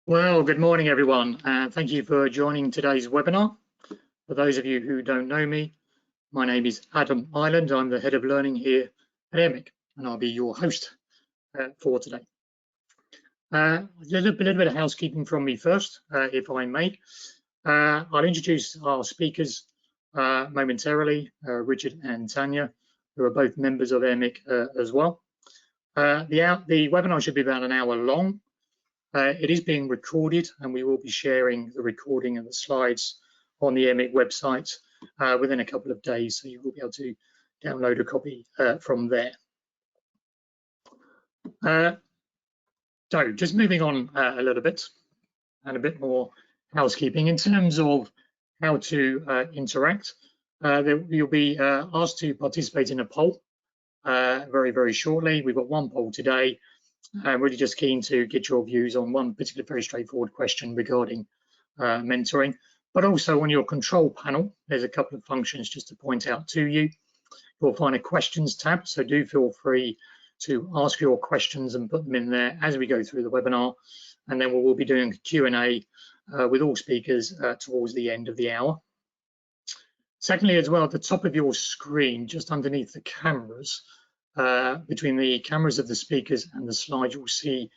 Well, good morning, everyone. Thank you for joining today's webinar. For those of you who don't know me, my name is Adam Ireland. I'm the Head of Learning here at Amig, and I'll be your host for today. A little bit of housekeeping from me first, if I may. I'll introduce our speakers momentarily, Richard and Tanya, who are both members of Amig as well. The webinar should be about an hour long. It is being recorded, and we will be sharing the recording and the slides on the Amig website within a couple of days, so you will be able to download a copy from there. So just moving on a little bit and a bit more housekeeping in terms of how to interact. You'll be asked to participate in a poll very, very shortly. We've got one poll today. I'm really just keen to get your views on one particular very straightforward question regarding mentoring, but also on your control panel, there's a couple of functions just to point out to you. You'll find a questions tab, so do feel free to ask your questions and put them in there as we go through the webinar, and then we will be doing a Q&A with all speakers towards the end of the hour. Secondly, as well, at the top of your screen, just underneath the cameras, between the cameras of the speakers and the slides, you'll see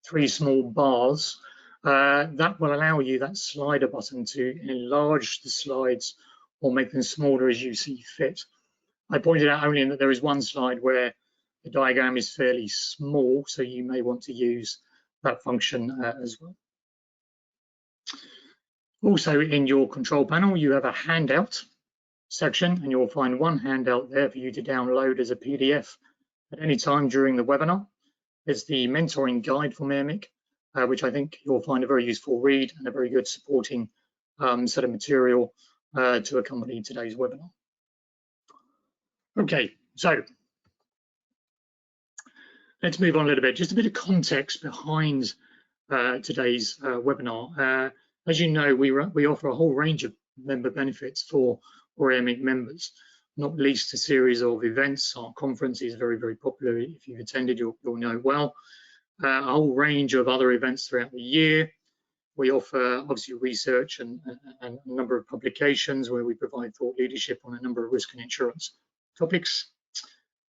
three small bars. That will allow you, that slider button, to enlarge the slides or make them smaller as you see fit. I pointed out only that there is one slide where the diagram is fairly small, so you may want to use that function as well. Also, in your control panel, you have a handout section, and you'll find one handout there for you to download as a PDF at any time during the webinar. There's the mentoring guide from Amig, which I think you'll find a very useful read and a very good supporting set of material to accompany today's webinar. Okay, so let's move on a little bit. Just a bit of context behind today's webinar. As you know, we offer a whole range of member benefits for Amig members, not least a series of events. Our conference is very, very popular. If you've attended, you'll know well. A whole range of other events throughout the year. We offer obviously research and a number of publications where we provide thought leadership on a number of risk and insurance topics.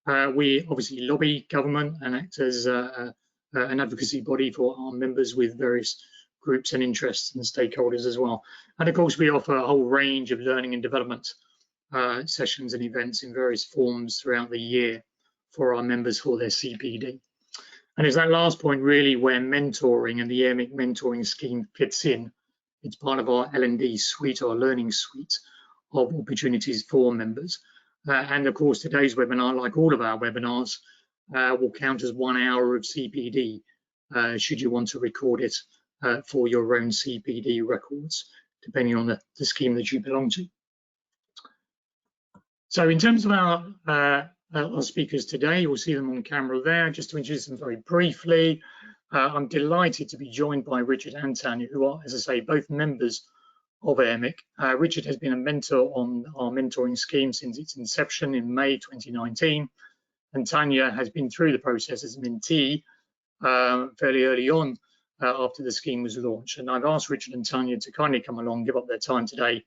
We obviously lobby government and act as an advocacy body for our members with various groups and interests and stakeholders as well. And of course, we offer a whole range of learning and development sessions and events in various forms throughout the year for our members for their CPD. And it's that last point really where mentoring and the Amig mentoring scheme fits in. It's part of our L&D suite, our learning suite of opportunities for members. And of course, today's webinar, like all of our webinars, will count as 1 hour of CPD, should you want to record it for your own CPD records, depending on the scheme that you belong to. So in terms of our speakers today, you'll see them on camera there. Just to introduce them very briefly, I'm delighted to be joined by Richard and Tanya, who are, as I say, both members of Amig. Richard has been a mentor on our mentoring scheme since its inception in May 2019, and Tanya has been through the process as a mentee fairly early on after the scheme was launched. And I've asked Richard and Tanya to kindly come along, give up their time today,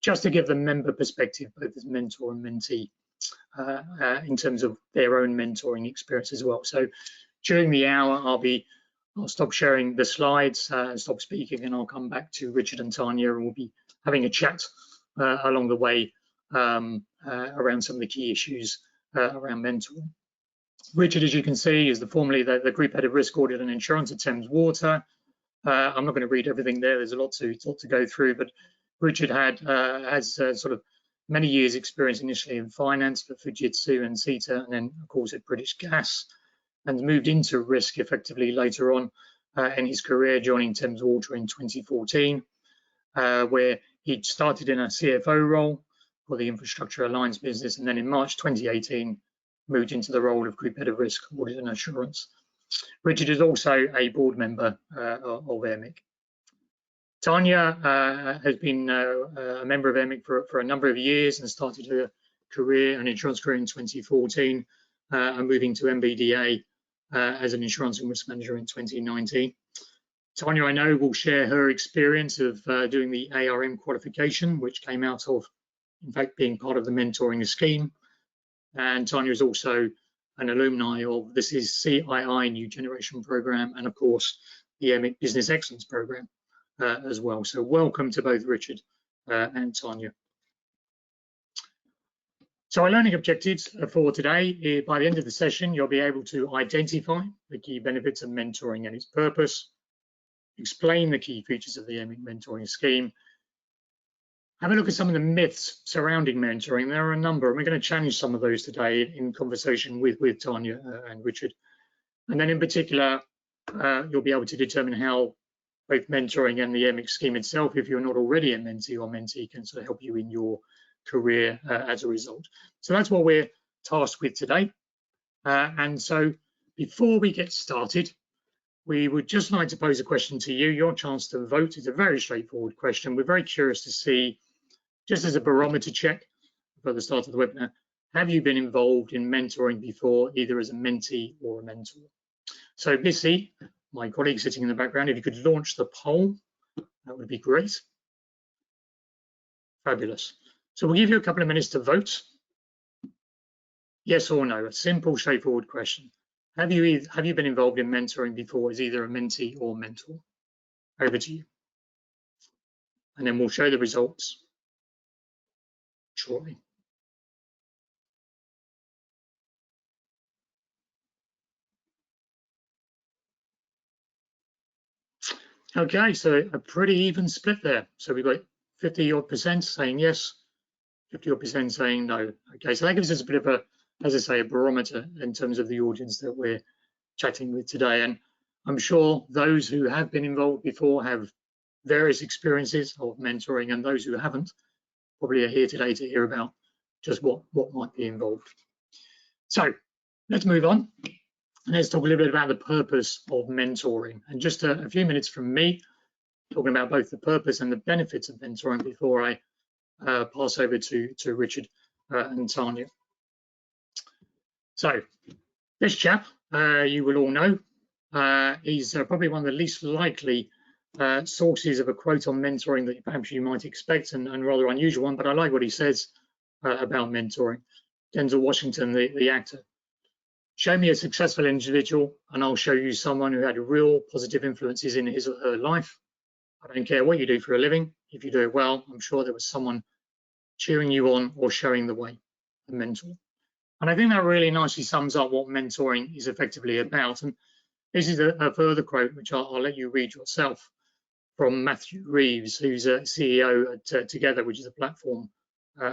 just to give the member perspective, both as mentor and mentee, in terms of their own mentoring experience as well. So during the hour, I'll stop sharing the slides, stop speaking, and I'll come back to Richard and Tanya, and we'll be having a chat along the way around some of the key issues around mentoring. Richard, as you can see, is formerly the Group Head of Risk Audit and Insurance at Thames Water. I'm not going to read everything there. There's a lot to go through, but Richard has sort of many years experience initially in finance for Fujitsu and Sita, and then of course at British Gas, and moved into risk effectively later on in his career, joining Thames Water in 2014, where he started in a CFO role for the Infrastructure Alliance business, and then in March 2018 moved into the role of Group Head of Risk Audit and Assurance. Richard is also a board member of Amig. Tanya has been a member of Amig for a number of years and started her career, an insurance career in 2014, and moving to MBDA as an insurance and risk manager in 2019. Tanya, I know, will share her experience of doing the ARM qualification, which came out of, in fact, being part of the mentoring scheme. And Tanya is also an alumni of this is CII New Generation Program, and of course the Amig Business Excellence Program as well. So welcome to both Richard and Tanya. So our learning objectives for today, by the end of the session, you'll be able to identify the key benefits of mentoring and its purpose, explain the key features of the Amig mentoring scheme, have a look at some of the myths surrounding mentoring. There are a number, and we're going to challenge some of those today in conversation with Tanya and Richard. And then in particular, you'll be able to determine how both mentoring and the Amig scheme itself, if you're not already a mentee or mentee, can sort of help you in your career as a result. So that's what we're tasked with today. And so before we get started, we would just like to pose a question to you. Your chance to vote is a very straightforward question. We're very curious to see, just as a barometer check for the start of the webinar, have you been involved in mentoring before, either as a mentee or a mentor? So Missy, my colleague sitting in the background, if you could launch the poll, that would be great. Fabulous. So we'll give you a couple of minutes to vote. Yes or no, a simple, straightforward question. Have you been involved in mentoring before as either a mentee or mentor? Over to you. And then we'll show the results shortly. Okay, so a pretty even split there. So we've got 50-odd% saying yes, 50-odd% saying no. Okay, so that gives us a bit of a, as I say, a barometer in terms of the audience that we're chatting with today. And I'm sure those who have been involved before have various experiences of mentoring, and those who haven't probably are here today to hear about just what might be involved. So let's move on. Let's talk a little bit about the purpose of mentoring, and just a few minutes from me talking about both the purpose and the benefits of mentoring before I pass over to Richard and Tanya. So this chap, you will all know, he's probably one of the least likely sources of a quote on mentoring that perhaps you might expect, and rather unusual one, but I like what he says about mentoring. Denzel Washington, the actor. Show me a successful individual and I'll show you someone who had real positive influences in his or her life. I don't care what you do for a living. If you do it well, I'm sure there was someone cheering you on or showing the way, a mentor. And I think that really nicely sums up what mentoring is effectively about. And this is a further quote, which I'll let you read yourself, from Matthew Reeves, who's a CEO at Together, which is a platform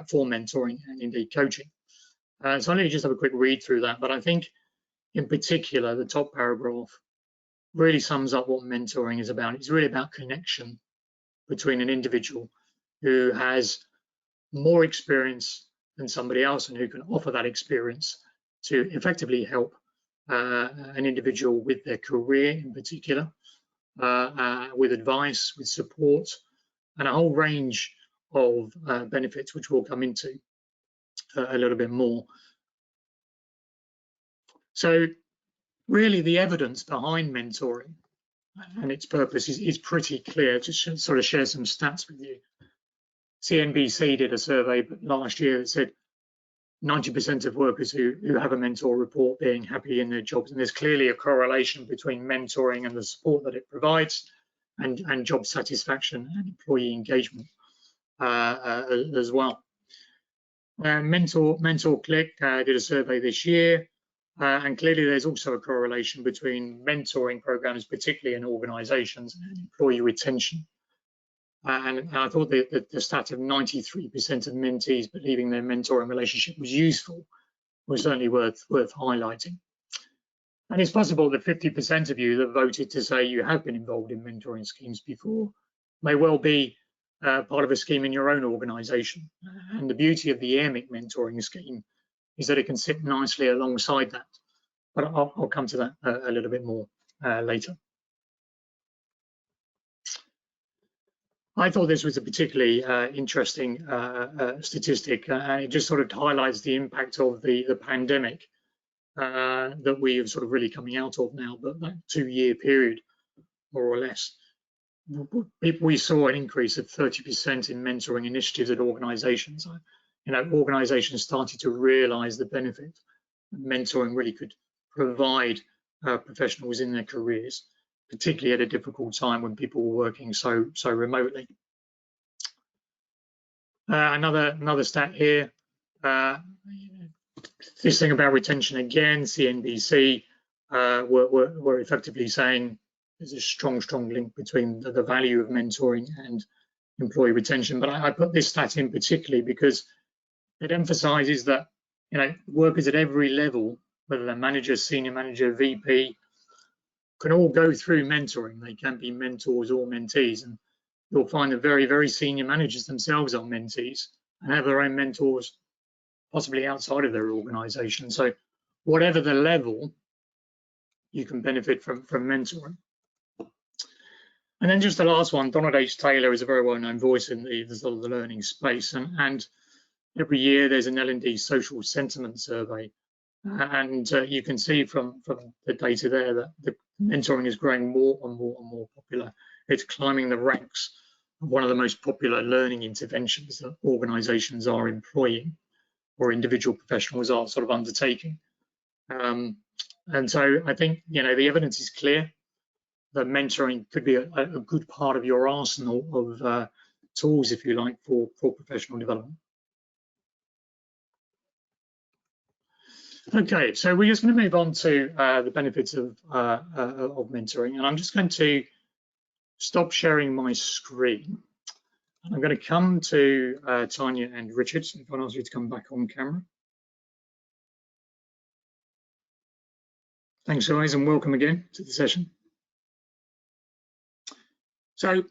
for mentoring and indeed coaching. So I'll let you just have a quick read through that. But I think in particular, the top paragraph really sums up what mentoring is about. It's really about connection between an individual who has more experience than somebody else and who can offer that experience to effectively help an individual with their career in particular, with advice, with support, and a whole range of benefits, which we'll come into a little bit more. So really the evidence behind mentoring and its purpose is pretty clear. Just sort of share some stats with you. CNBC did a survey last year that said 90% of workers who have a mentor report being happy in their jobs, and there's clearly a correlation between mentoring and the support that it provides and job satisfaction and employee engagement as well. Mentor Click did a survey this year, and clearly there's also a correlation between mentoring programs, particularly in organizations, and employee retention. And I thought that the stat of 93% of mentees believing their mentoring relationship was useful was certainly worth highlighting. And it's possible that 50% of you that voted to say you have been involved in mentoring schemes before may well be part of a scheme in your own organization. And the beauty of the Amig mentoring scheme is that it can sit nicely alongside that. But I'll come to that a little bit more later. I thought this was a particularly interesting statistic. It just sort of highlights the impact of the pandemic that we are sort of really coming out of now, but that 2-year period more or less. We saw an increase of 30% in mentoring initiatives at organisations. Organisations started to realise the benefit mentoring really could provide professionals in their careers, particularly at a difficult time when people were working so remotely. Another stat here. This thing about retention again, CNBC were effectively saying there's a strong link between the value of mentoring and employee retention. But I put this stat in particularly because it emphasises that workers at every level, whether they're manager, senior manager, VP, can all go through mentoring. They can be mentors or mentees, and you'll find that very senior managers themselves are mentees and have their own mentors, possibly outside of their organisation. So whatever the level, you can benefit from mentoring. And then just the last one, Donald H. Taylor is a very well-known voice in the sort of the learning space, and every year there's an L&D social sentiment survey, and you can see from the data there that the mentoring is growing more and more popular. It's climbing the ranks of one of the most popular learning interventions that organisations are employing or individual professionals are sort of undertaking. And so I think the evidence is clear that mentoring could be a good part of your arsenal of tools, if you like, for professional development. Okay, so we're just going to move on to the benefits of mentoring, and I'm just going to stop sharing my screen. And I'm going to come to Tanya and Richard. If I ask you to come back on camera. Thanks, guys, and welcome again to the session. So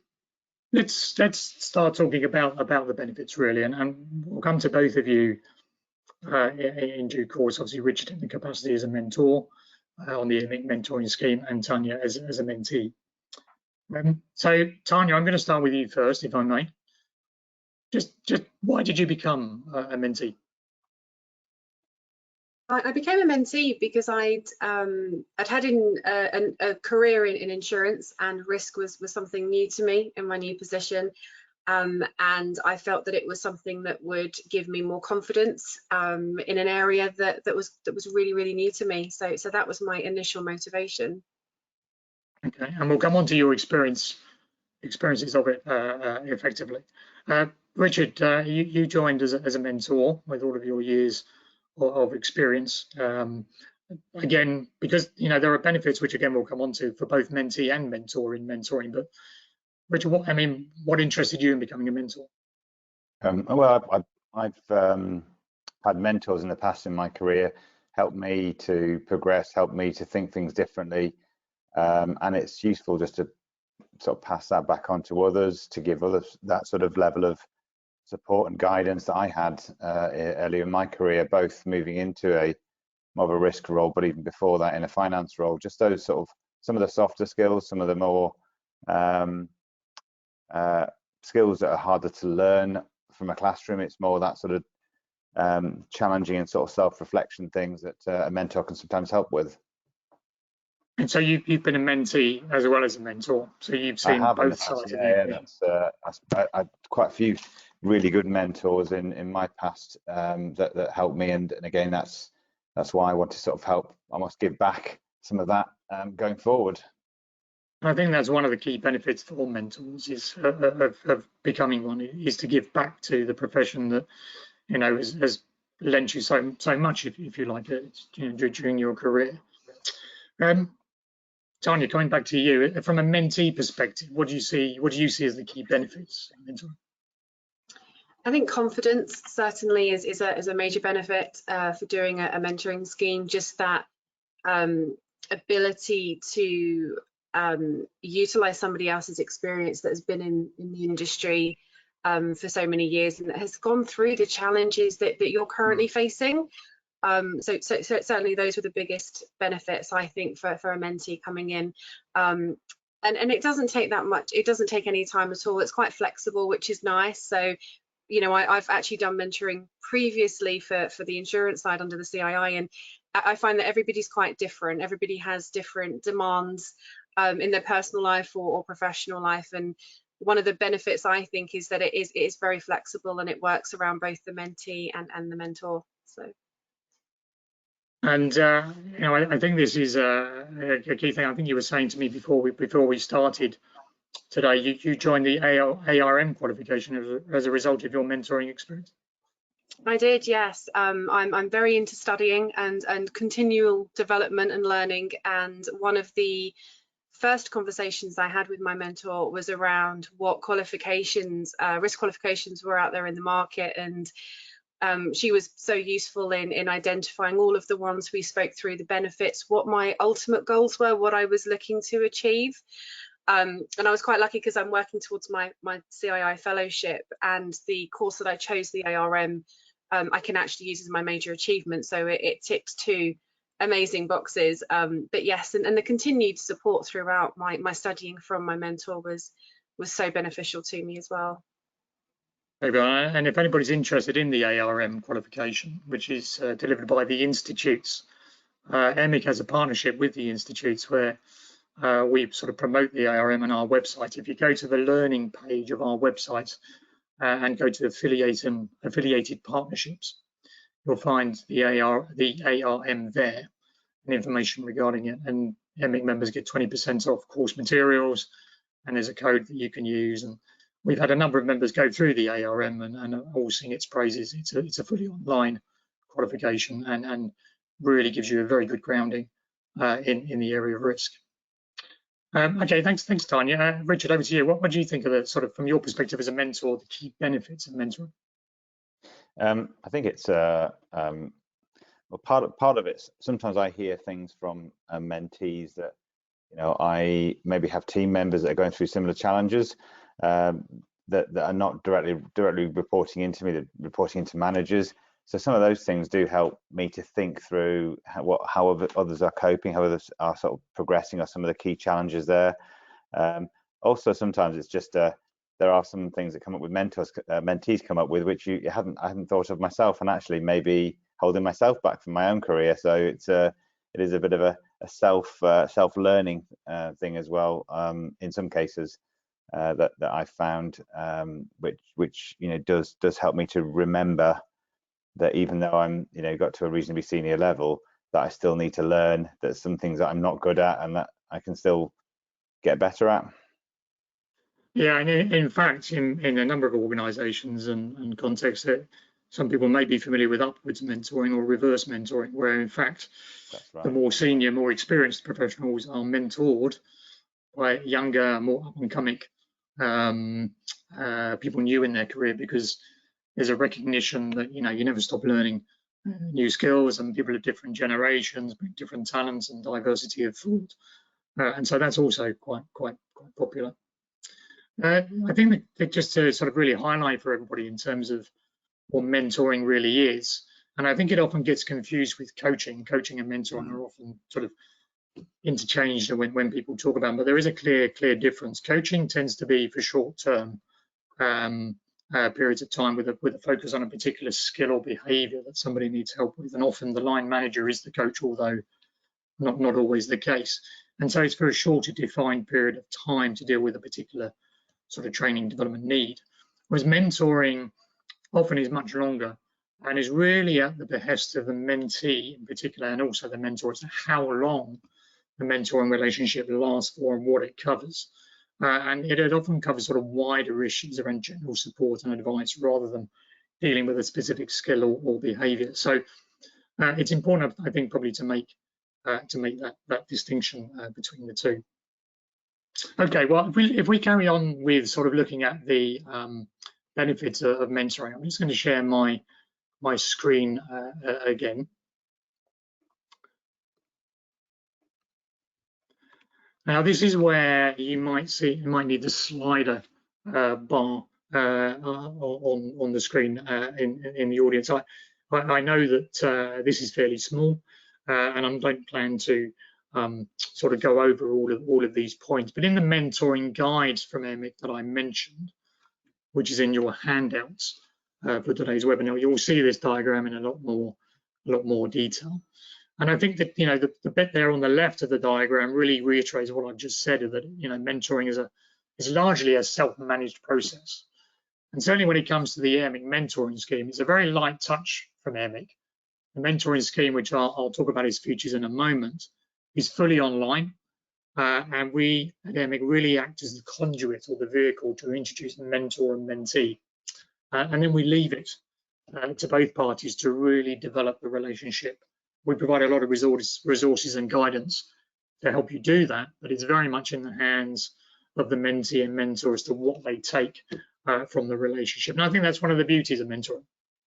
let's start talking about the benefits really, and we'll come to both of you in due course. Obviously, Richard in the capacity as a mentor on the Amig mentoring scheme, and Tanya as a mentee. So Tanya, I'm going to start with you first, if I may. Just why did you become a mentee? I became a mentee because I'd had a career in insurance, and risk was something new to me in my new position, and I felt that it was something that would give me more confidence in an area that was really new to me. So that was my initial motivation. Okay, and we'll come on to your experiences of it effectively. Richard, you joined as a mentor with all of your years of experience. Again, because there are benefits which again we'll come on to for both mentee and mentor in mentoring. But Richard, what interested you in becoming a mentor? Well, I've had mentors in the past in my career, helped me to progress, helped me to think things differently, and it's useful just to sort of pass that back on to others, to give others that sort of level of support and guidance that I had earlier in my career, both moving into a more of a risk role, but even before that in a finance role. Just those sort of some of the softer skills, some of the more skills that are harder to learn from a classroom. It's more that sort of challenging and sort of self-reflection things that a mentor can sometimes help with. And so you've been a mentee as well as a mentor, so you've seen both sides. I've quite a few really good mentors in my past that helped me, and again that's why I want to sort of help, almost give back some of that going forward. I think that's one of the key benefits for all mentors is of becoming one, is to give back to the profession that has lent you so much, if you like, during your career. Tanya, coming back to you, from a mentee perspective, what do you see as the key benefits of mentoring? I think confidence certainly is a major benefit for doing a mentoring scheme. Just that ability to utilize somebody else's experience that has been in the industry for so many years and that has gone through the challenges that you're currently facing. So certainly those were the biggest benefits, I think, for a mentee coming in. And it doesn't take that much. It doesn't take any time at all. It's quite flexible, which is nice. So, I've actually done mentoring previously for the insurance side under the CII, and I find that everybody's quite different. Everybody has different demands, in their personal life or professional life. And one of the benefits, I think, is that it is very flexible and it works around both the mentee and the mentor. So. And you know, I think this is a key thing. I think you were saying to me before we started today, you joined the ARM qualification as a result of your mentoring experience. I did, yes. I'm very into studying and continual development and learning. And one of the first conversations I had with my mentor was around what qualifications, risk qualifications were out there in the market. And she was so useful in identifying all of the ones we spoke through, the benefits, what my ultimate goals were, what I was looking to achieve. And I was quite lucky because I'm working towards my CII fellowship, and the course that I chose, the ARM, I can actually use as my major achievement. So it ticks 2 amazing boxes. But yes, and the continued support throughout my studying from my mentor was so beneficial to me as well. And if anybody's interested in the ARM qualification, which is delivered by the institutes, Amig has a partnership with the institutes where we sort of promote the ARM on our website. If you go to the learning page of our website and go to affiliated partnerships, you'll find the ARM there and information regarding it. And Amig members get 20% off course materials, and there's a code that you can use. And we've had a number of members go through the ARM and all sing its praises. It's a fully online qualification and really gives you a very good grounding in the area of risk. Okay, thanks, Tanya. Richard, over to you. What do you think of the sort of, from your perspective as a mentor, the key benefits of mentoring? I think it's well, part of it. Sometimes I hear things from mentees that, you know, I maybe have team members that are going through similar challenges that are not directly reporting into me, that reporting into managers. So some of those things do help me to think through how others are coping, how others are sort of progressing, or some of the key challenges there. Also, sometimes it's just there are some things that come up with mentees come up with, which I hadn't thought of myself, and actually maybe holding myself back from my own career. So it is a bit of a self-learning thing as well, in some cases, that I found, which you know does help me to remember that even though I'm, you know, got to a reasonably senior level, that I still need to learn that some things that I'm not good at and that I can still get better at. Yeah, and in fact, in a number of organisations and contexts, that some people may be familiar with upwards mentoring or reverse mentoring, where in fact, That's right. The more senior, more experienced professionals are mentored by younger, more up-and-coming people new in their career, because there's a recognition that, you know, you never stop learning new skills, and people of different generations bring different talents and diversity of thought, and so that's also quite popular. I think that just to sort of really highlight for everybody in terms of what mentoring really is, and I think it often gets confused with coaching. Coaching and mentoring are often sort of interchanged when people talk about them, but there is a clear difference. Coaching tends to be for short-term periods of time with a focus on a particular skill or behaviour that somebody needs help with, and often the line manager is the coach, although not always the case. And so it's for a shorter defined period of time to deal with a particular sort of training development need. Whereas mentoring often is much longer and is really at the behest of the mentee in particular, and also the mentor, as to how long the mentoring relationship lasts for and what it covers. And it often covers sort of wider issues around general support and advice rather than dealing with a specific skill or behaviour. So it's important, I think, probably to make that distinction between the two. Okay, well, if we carry on with sort of looking at the benefits of mentoring, I'm just going to share my screen again. Now, this is where you might need the slider bar on the screen in the audience. I know that this is fairly small, and I don't plan to sort of go over all of these points. But in the mentoring guides from Amig that I mentioned, which is in your handouts for today's webinar, you'll see this diagram in a lot more detail. And I think that, the bit there on the left of the diagram really reiterates what I've just said, that, mentoring is largely a self-managed process. And certainly when it comes to the Amig mentoring scheme, it's a very light touch from Amig. The mentoring scheme, which I'll talk about its features in a moment, is fully online. And we at Amig really act as the conduit or the vehicle to introduce mentor and mentee. And then we leave it to both parties to really develop the relationship. We provide a lot of resources and guidance to help you do that, but it's very much in the hands of the mentee and mentor as to what they take from the relationship. And I think that's one of the beauties of mentoring.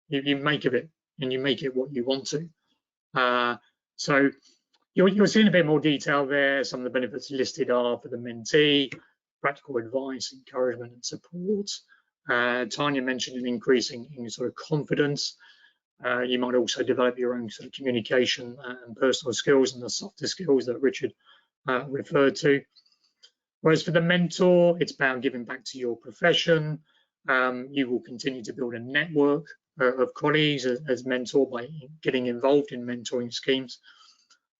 You make of it, and you make it what you want to. So you'll see in a bit more detail there. Some of the benefits listed are for the mentee: practical advice, encouragement, and support. Tanya mentioned an increase in sort of confidence. You might also develop your own sort of communication and personal skills and the softer skills that Richard referred to. Whereas for the mentor, it's about giving back to your profession. You will continue to build a network of colleagues as mentor by getting involved in mentoring schemes.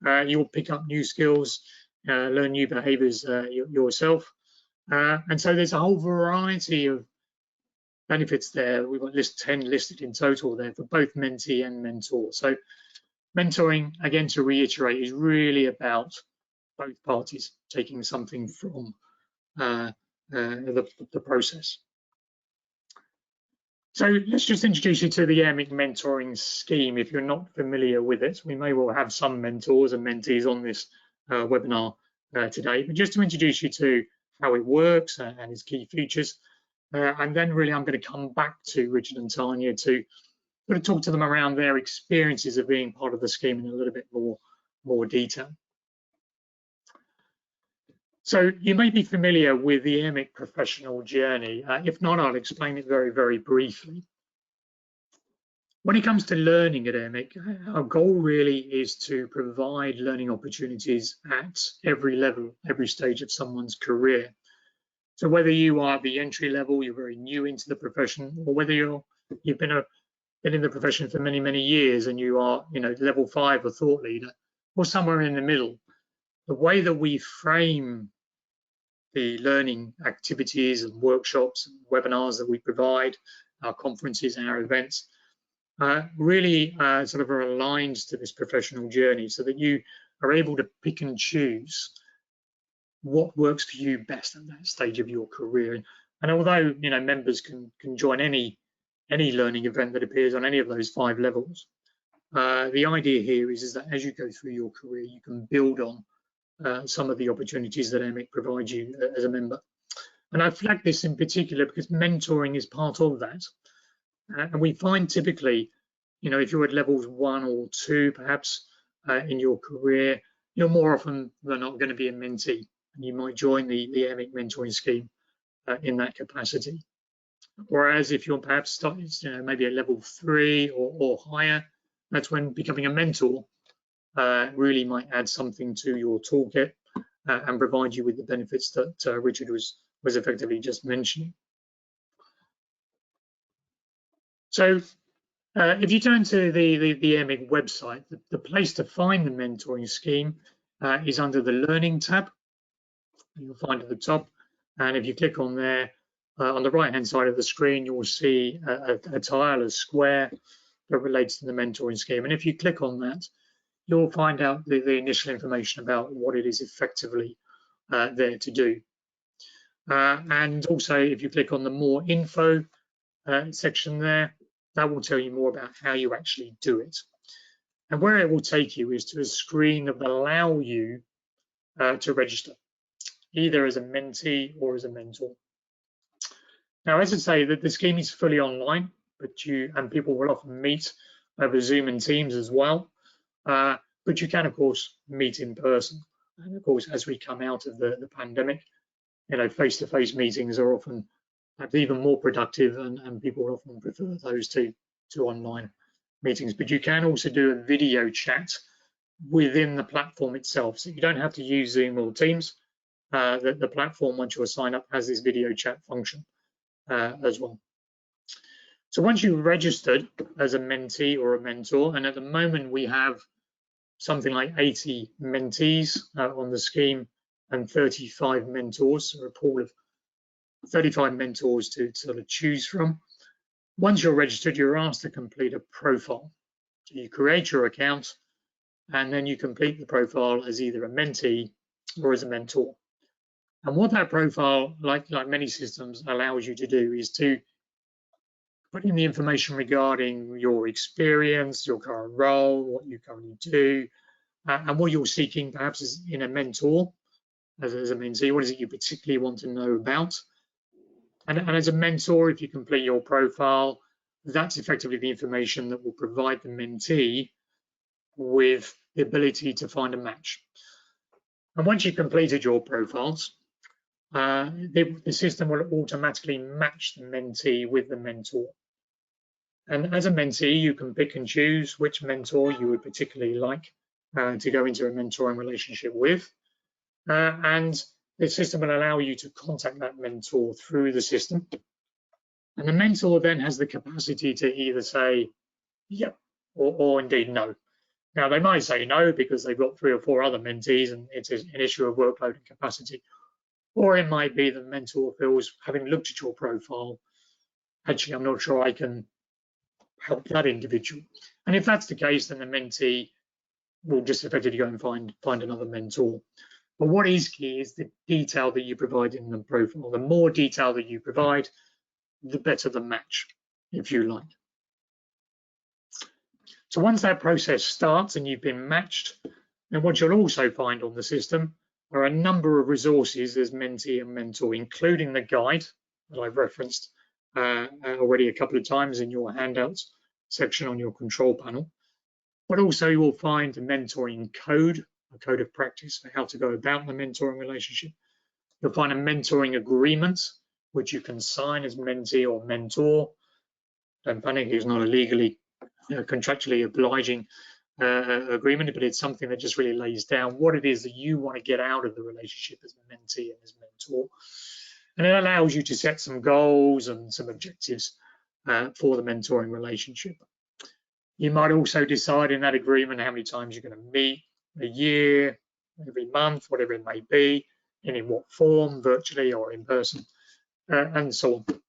You will pick up new skills, learn new behaviours yourself. And so there's a whole variety of benefits there. We've got 10 listed in total there for both mentee and mentor. So mentoring, again, to reiterate, is really about both parties taking something from the process. So let's just introduce you to the Amig mentoring scheme. If you're not familiar with it, we may well have some mentors and mentees on this webinar today, but just to introduce you to how it works and its key features. And then really I'm going to come back to Richard and Tanya to sort of talk to them around their experiences of being part of the scheme in a little bit more detail. So you may be familiar with the Amig professional journey. If not, I'll explain it very, very briefly. When it comes to learning at Amig, our goal really is to provide learning opportunities at every level, every stage of someone's career. So whether you are at the entry level, you're very new into the profession, or whether you've been in the profession for many, many years and you are, level 5 or thought leader, or somewhere in the middle, the way that we frame the learning activities and workshops and webinars that we provide, our conferences and our events, really sort of are aligned to this professional journey so that you are able to pick and choose what works for you best at that stage of your career. And although members can join any learning event that appears on any of those 5 levels, the idea here is that as you go through your career, you can build on some of the opportunities that Amig provides you as a member. And I flag this in particular because mentoring is part of that. And we find typically, if you're at levels 1 or 2, perhaps in your career, you're more often than not going to be a mentee, and you might join the Amig mentoring scheme in that capacity. Whereas if you're perhaps starting, maybe at level 3 or higher, that's when becoming a mentor really might add something to your toolkit and provide you with the benefits that Richard was effectively just mentioning. So if you turn to the Amig website, the place to find the mentoring scheme is under the Learning tab. You'll find at the top, and if you click on there, on the right-hand side of the screen, you will see a tile, a square that relates to the mentoring scheme. And if you click on that, you'll find out the initial information about what it is effectively there to do. And also, if you click on the More Info section there, that will tell you more about how you actually do it. And where it will take you is to a screen that will allow you to register, either as a mentee or as a mentor. Now, as I say, that the scheme is fully online, and people will often meet over Zoom and Teams as well. But you can, of course, meet in person. And of course, as we come out of the pandemic, face-to-face meetings are often perhaps even more productive, and people often prefer those to online meetings. But you can also do a video chat within the platform itself. So you don't have to use Zoom or Teams. The platform, once you're signed up, has this video chat function as well. So once you've registered as a mentee or a mentor, and at the moment we have something like 80 mentees on the scheme and 35 mentors, so a pool of 35 mentors to sort of choose from. Once you're registered, you're asked to complete a profile. So you create your account and then you complete the profile as either a mentee or as a mentor. And what that profile, like many systems, allows you to do is to put in the information regarding your experience, your current role, what you currently do, and what you're seeking perhaps is in a mentor, as a mentee. What is it you particularly want to know about? And as a mentor, if you complete your profile, that's effectively the information that will provide the mentee with the ability to find a match. And once you've completed your profiles, the system will automatically match the mentee with the mentor. And as a mentee, you can pick and choose which mentor you would particularly like to go into a mentoring relationship with. And the system will allow you to contact that mentor through the system. And the mentor then has the capacity to either say, yep, or indeed no. Now, they might say no because they've got 3 or 4 other mentees and it's an issue of workload and capacity. Or it might be that the mentor feels, having looked at your profile, actually, I'm not sure I can help that individual. And if that's the case, then the mentee will just effectively go and find another mentor. But what is key is the detail that you provide in the profile. The more detail that you provide, the better the match, if you like. So once that process starts and you've been matched, then what you'll also find on the system are a number of resources as mentee and mentor, including the guide that I've referenced already a couple of times in your handouts section on your control panel. But also you will find a mentoring code, a code of practice for how to go about the mentoring relationship. You'll find a mentoring agreement, which you can sign as mentee or mentor. Don't panic, it's not a legally, contractually obliging agreement, but it's something that just really lays down what it is that you want to get out of the relationship as a mentee and as mentor. And it allows you to set some goals and some objectives for the mentoring relationship. You might also decide in that agreement how many times you're going to meet, a year, every month, whatever it may be, and in what form, virtually or in person, and so on.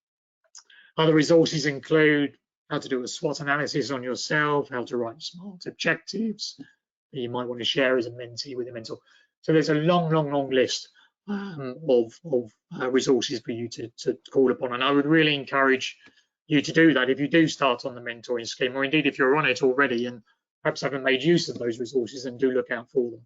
Other resources include how to do a SWOT analysis on yourself, how to write SMART objectives that you might want to share as a mentee with a mentor. So there's a long list of resources for you to call upon. And I would really encourage you to do that if you do start on the mentoring scheme, or indeed if you're on it already and perhaps haven't made use of those resources, and do look out for them.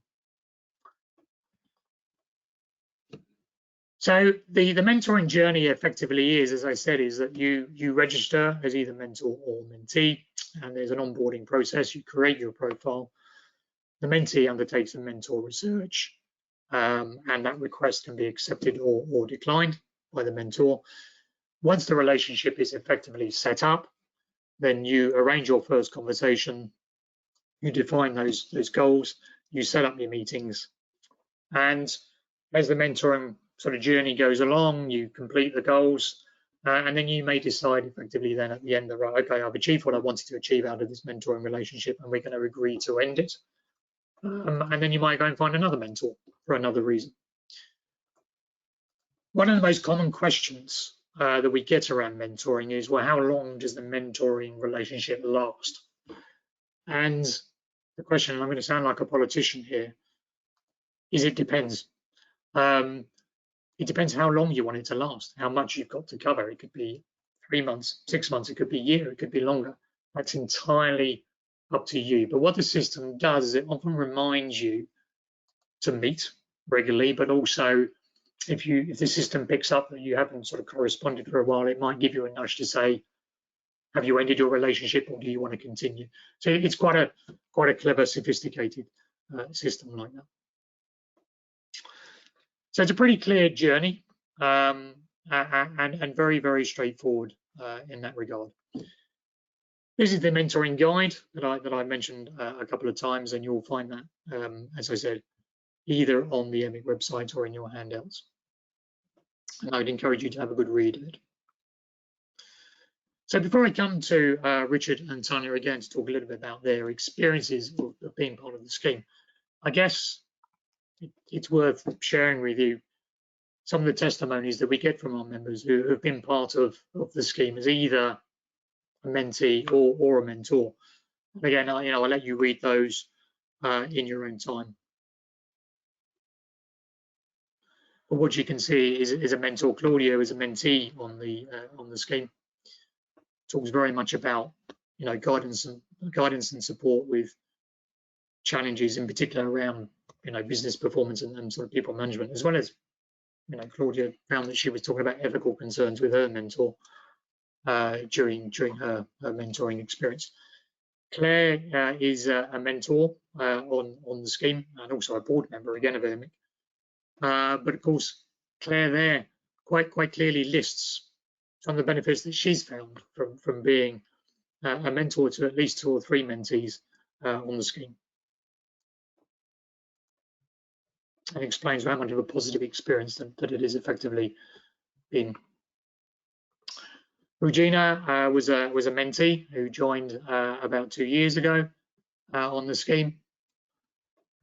So the mentoring journey effectively is, as I said, is that you register as either mentor or mentee, and there's an onboarding process. You create your profile. The mentee undertakes a mentor research, and that request can be accepted or declined by the mentor. Once the relationship is effectively set up, then you arrange your first conversation, you define those goals, you set up your meetings, and as the mentoring sort of journey goes along, you complete the goals, and then you may decide effectively then at the end that, right, okay, I've achieved what I wanted to achieve out of this mentoring relationship, and we're going to agree to end it. And then you might go and find another mentor for another reason. One of the most common questions that we get around mentoring is, well, how long does the mentoring relationship last? And the question, and I'm going to sound like a politician here, is it depends. It depends how long you want it to last, how much you've got to cover. It could be 3 months, 6 months, it could be a year, it could be longer. That's entirely up to you. But what the system does is it often reminds you to meet regularly, but also if the system picks up that you haven't sort of corresponded for a while, it might give you a nudge to say, have you ended your relationship or do you want to continue? So it's quite a clever, sophisticated system like that. So it's a pretty clear journey and very, very straightforward in that regard. This is the mentoring guide that I mentioned a couple of times, and you'll find that, as I said, either on the Amig website or in your handouts. And I'd encourage you to have a good read of it. So before I come to Richard and Tanya again to talk a little bit about their experiences of being part of the scheme, I guess it's worth sharing with you some of the testimonies that we get from our members who have been part of the scheme as either a mentee or a mentor. And again, I'll let you read those in your own time. But what you can see is a mentor. Claudia is a mentee on the scheme. Talks very much about guidance and support with challenges in particular around business performance and sort of people management, as well as Claudia found that she was talking about ethical concerns with her mentor during her mentoring experience. Claire is a mentor on the scheme and also a board member again of Amig. But of course, Claire there quite clearly lists some of the benefits that she's found from being a mentor to at least 2 or 3 mentees on the scheme, and explains how much of a positive experience that it has effectively been. Regina was a mentee who joined about 2 years ago on the scheme,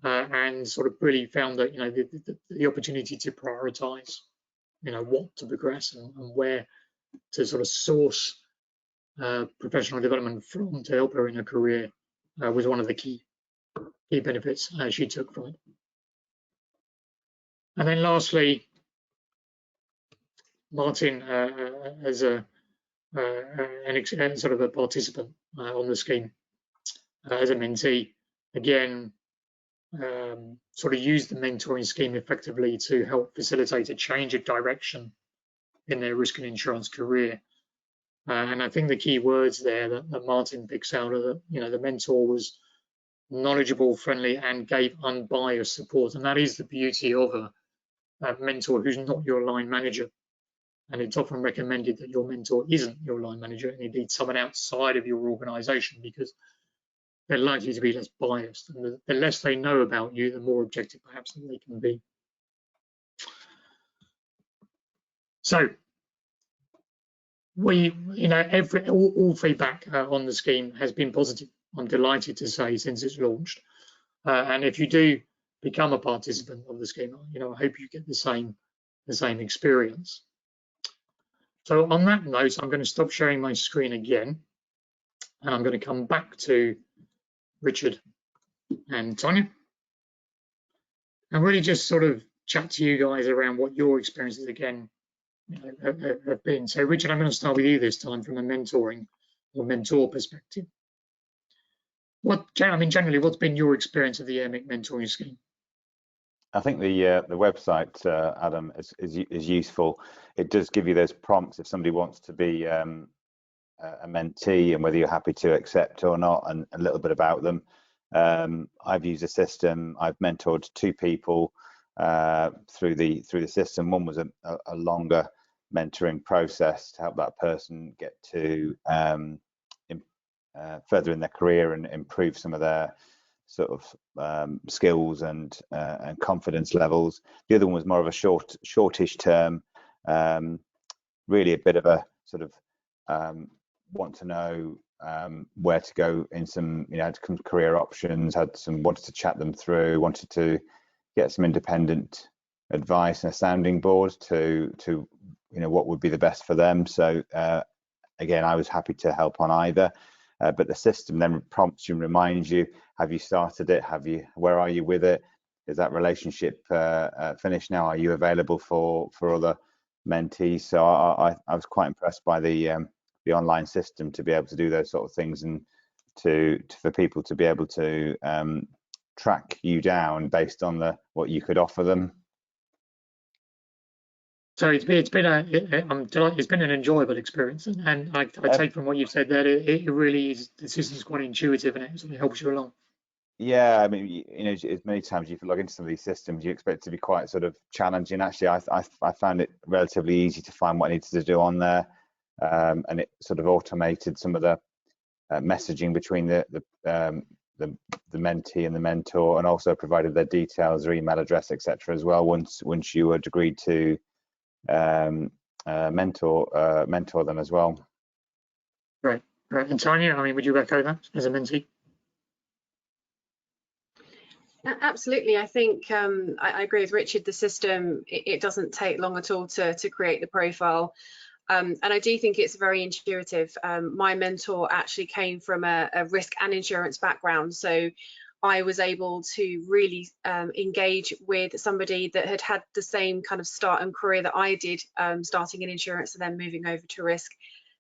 and sort of really found that the opportunity to prioritise what to progress and where to sort of source professional development from to help her in her career was one of the key benefits she took from it. And then lastly, Martin as sort of a participant on the scheme as a mentee, again sort of used the mentoring scheme effectively to help facilitate a change of direction in their risk and insurance career. And I think the key words there that Martin picks out are that the mentor was knowledgeable, friendly, and gave unbiased support. And that is the beauty of a mentor who's not your line manager. And it's often recommended that your mentor isn't your line manager and indeed someone outside of your organisation, because they're likely to be less biased, and the less they know about you, the more objective perhaps that they can be. So all feedback on the scheme has been positive, I'm delighted to say, since it's launched. And if you do become a participant of the scheme, I hope you get the same experience. So on that note, I'm going to stop sharing my screen again, and I'm going to come back to Richard and Tanya, and really just sort of chat to you guys around what your experiences again have been. So Richard, I'm going to start with you this time from a mentoring or mentor perspective. Generally, what's been your experience of the Amig mentoring scheme? I think the website, Adam, is useful. It does give you those prompts if somebody wants to be a mentee and whether you're happy to accept or not, and a little bit about them. I've used a system. I've mentored 2 people through the system. One was a longer mentoring process to help that person get to further in their career and improve some of their sort of skills and confidence levels. The other one was more of a shortish term, really a bit of a sort of want to know where to go in some, had some career options, wanted to chat them through, wanted to get some independent advice and a sounding board to what would be the best for them. So again, I was happy to help on either. But the system then prompts you and reminds you, have you started it? Where are you with it? Is that relationship finished now? Are you available for other mentees? So I was quite impressed by the online system to be able to do those sort of things, and for people to be able to track you down based on what you could offer them. So it's been an enjoyable experience, and I take from what you've said that it really is, the system's quite intuitive and it sort of helps you along. Yeah, I mean, as many times you log into some of these systems, you expect it to be quite sort of challenging. Actually, I found it relatively easy to find what I needed to do on there, and it sort of automated some of the messaging between the mentee and the mentor, and also provided their details, their email address, etc. as well. Once you had agreed to mentor them as well. Great. And Tanya, I mean, would you echo that as a mentee? Absolutely. I think I agree with Richard. The system, it doesn't take long at all to create the profile. And I do think it's very intuitive. My mentor actually came from a risk and insurance background. So I was able to really engage with somebody that had had the same kind of start and career that I did, starting in insurance and then moving over to risk,